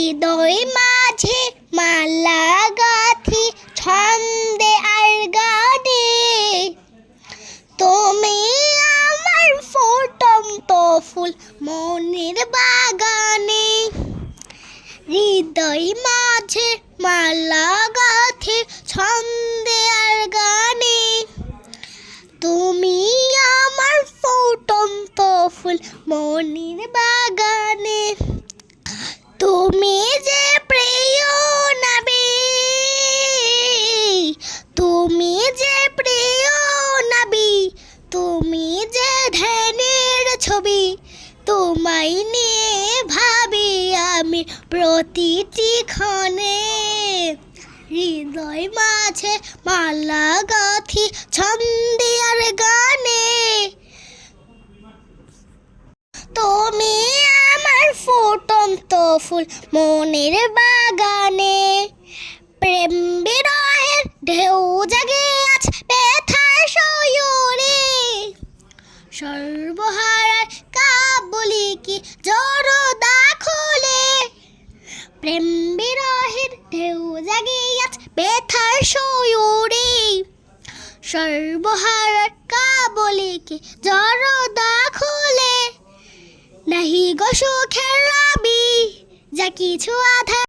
হৃদয় মাঝে মালা গাথি ছন্দে আর গানে, তুমি আমার ফুটন্ত ফুল মনের বাগানে। হৃদয় মাঝে মালা গাথি ছন্দে আর গানে, তুমি আমার ফুটন্ত ফুল মনের বাগানে। তুমি যে প্রিয় নবী, তুমি যে প্রিয় নবী, তুমি যে ধ্যানের ছবি, তোমায় নিয়ে ভাবি আমি প্রতিটি ক্ষণে। হৃদয় মাঝে মালা গাথি ছন্দে আর গানে, তুমি আমার ফুটন্ত ফুল মনের বাগানে। প্রেম বিরহের ঢেউ জাগে আজ ব্যথার সয়রে, সর্বহারার কাবুলি কি জড়দা খোলে। প্রেম বিরহের ঢেউ জাগে আজ ব্যথার সয়রে, সর্বহারার কাবুলি কি জড়দা খোলে। নাহি গো সুখের রবি, যা কিছু আধা